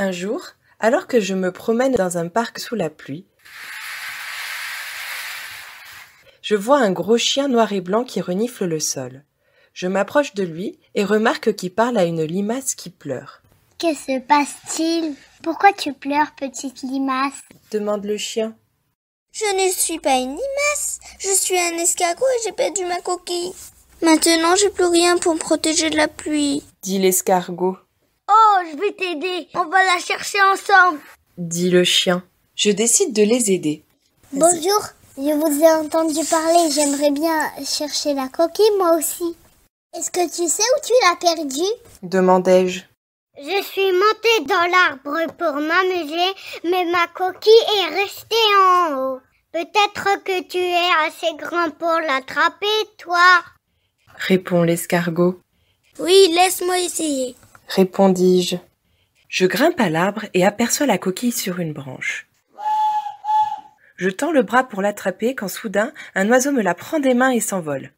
Un jour, alors que je me promène dans un parc sous la pluie, je vois un gros chien noir et blanc qui renifle le sol. Je m'approche de lui et remarque qu'il parle à une limace qui pleure. « Que se passe-t-il ? Pourquoi tu pleures, petite limace ?» demande le chien. « Je ne suis pas une limace, je suis un escargot et j'ai perdu ma coquille. Maintenant, j'ai plus rien pour me protéger de la pluie. » dit l'escargot. « Oh, je vais t'aider, on va la chercher ensemble !» dit le chien. Je décide de les aider. « Bonjour, je vous ai entendu parler, j'aimerais bien chercher la coquille moi aussi. » « Est-ce que tu sais où tu l'as perdue ?» demandai-je. « Je suis montée dans l'arbre pour m'amuser, mais ma coquille est restée en haut. Peut-être que tu es assez grand pour l'attraper, toi ?» répond l'escargot. « Oui, laisse-moi essayer. » répondis-je. Je grimpe à l'arbre et aperçois la coquille sur une branche. Je tends le bras pour l'attraper quand soudain, un oiseau me la prend des mains et s'envole.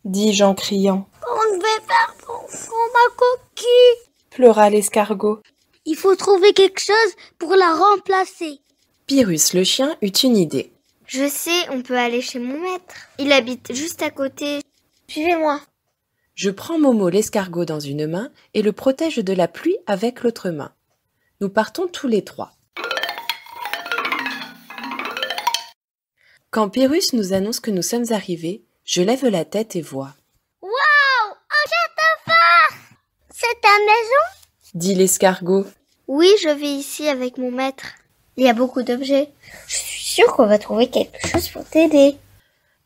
Dis-je en criant. « On devait faire pour ma coquille !» pleura l'escargot. « Il faut trouver quelque chose pour la remplacer. » Pyrrhus le chien eut une idée. « Je sais, on peut aller chez mon maître. Il habite juste à côté. Suivez-moi. » Je prends Momo l'escargot dans une main et le protège de la pluie avec l'autre main. Nous partons tous les trois. Quand Pyrrhus nous annonce que nous sommes arrivés, je lève la tête et vois. « Waouh! Un château fort! C'est ta maison ?» dit l'escargot. « Oui, je vis ici avec mon maître. Il y a beaucoup d'objets. Je suis sûre qu'on va trouver quelque chose pour t'aider. »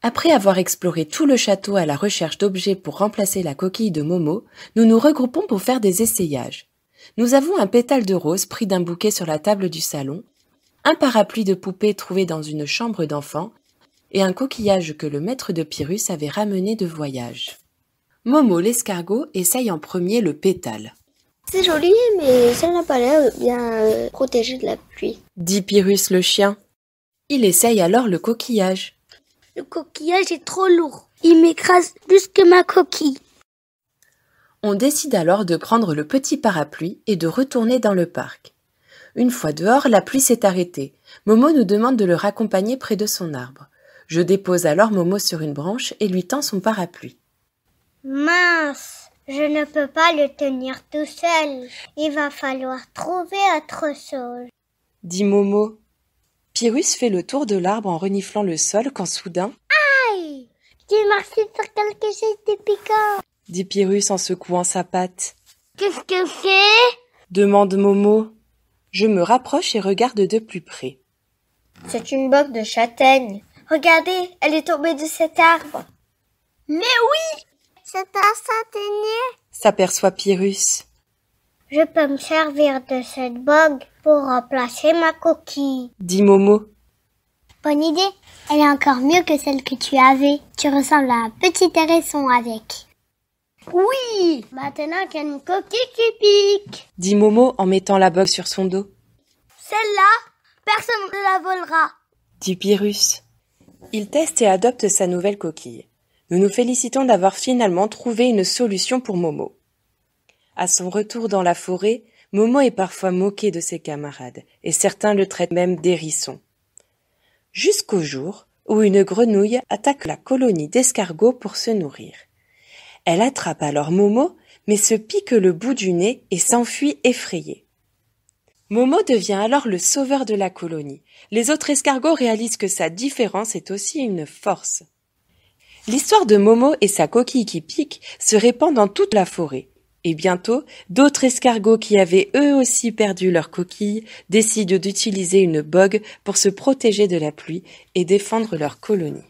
Après avoir exploré tout le château à la recherche d'objets pour remplacer la coquille de Momo, nous nous regroupons pour faire des essayages. Nous avons un pétale de rose pris d'un bouquet sur la table du salon, un parapluie de poupée trouvé dans une chambre d'enfant et un coquillage que le maître de Pyrrhus avait ramené de voyage. Momo l'escargot essaye en premier le pétale. « C'est joli, mais ça n'a pas l'air bien protégé de la pluie. » dit Pyrrhus le chien. Il essaye alors le coquillage. « Le coquillage est trop lourd. Il m'écrase plus que ma coquille. » On décide alors de prendre le petit parapluie et de retourner dans le parc. Une fois dehors, la pluie s'est arrêtée. Momo nous demande de le raccompagner près de son arbre. Je dépose alors Momo sur une branche et lui tends son parapluie. « Mince, je ne peux pas le tenir tout seul. Il va falloir trouver autre chose. » dit Momo. Pyrrhus fait le tour de l'arbre en reniflant le sol quand soudain... « Aïe! J'ai marché sur quelque chose de piquant. » dit Pyrrhus en secouant sa patte. « Qu'est-ce que c'est ?» demande Momo. Je me rapproche et regarde de plus près. « C'est une bogue de châtaigne. Regardez, elle est tombée de cet arbre. »« Mais oui! C'est un châtaignier !» s'aperçoit Pyrrhus. « Je peux me servir de cette bogue pour remplacer ma coquille. » dit Momo. « Bonne idée. Elle est encore mieux que celle que tu avais. Tu ressembles à un petit hérisson avec. » « Oui! Maintenant qu'il y a une coquille qui pique. » dit Momo en mettant la bogue sur son dos. « Celle-là, personne ne la volera. » dit Pyrrhus. Il teste et adopte sa nouvelle coquille. Nous nous félicitons d'avoir finalement trouvé une solution pour Momo. À son retour dans la forêt, Momo est parfois moqué de ses camarades, et certains le traitent même d'hérisson. Jusqu'au jour où une grenouille attaque la colonie d'escargots pour se nourrir. Elle attrape alors Momo, mais se pique le bout du nez et s'enfuit effrayée. Momo devient alors le sauveur de la colonie. Les autres escargots réalisent que sa différence est aussi une force. L'histoire de Momo et sa coquille qui pique se répand dans toute la forêt. Et bientôt, d'autres escargots qui avaient eux aussi perdu leur coquille décident d'utiliser une bogue pour se protéger de la pluie et défendre leur colonie.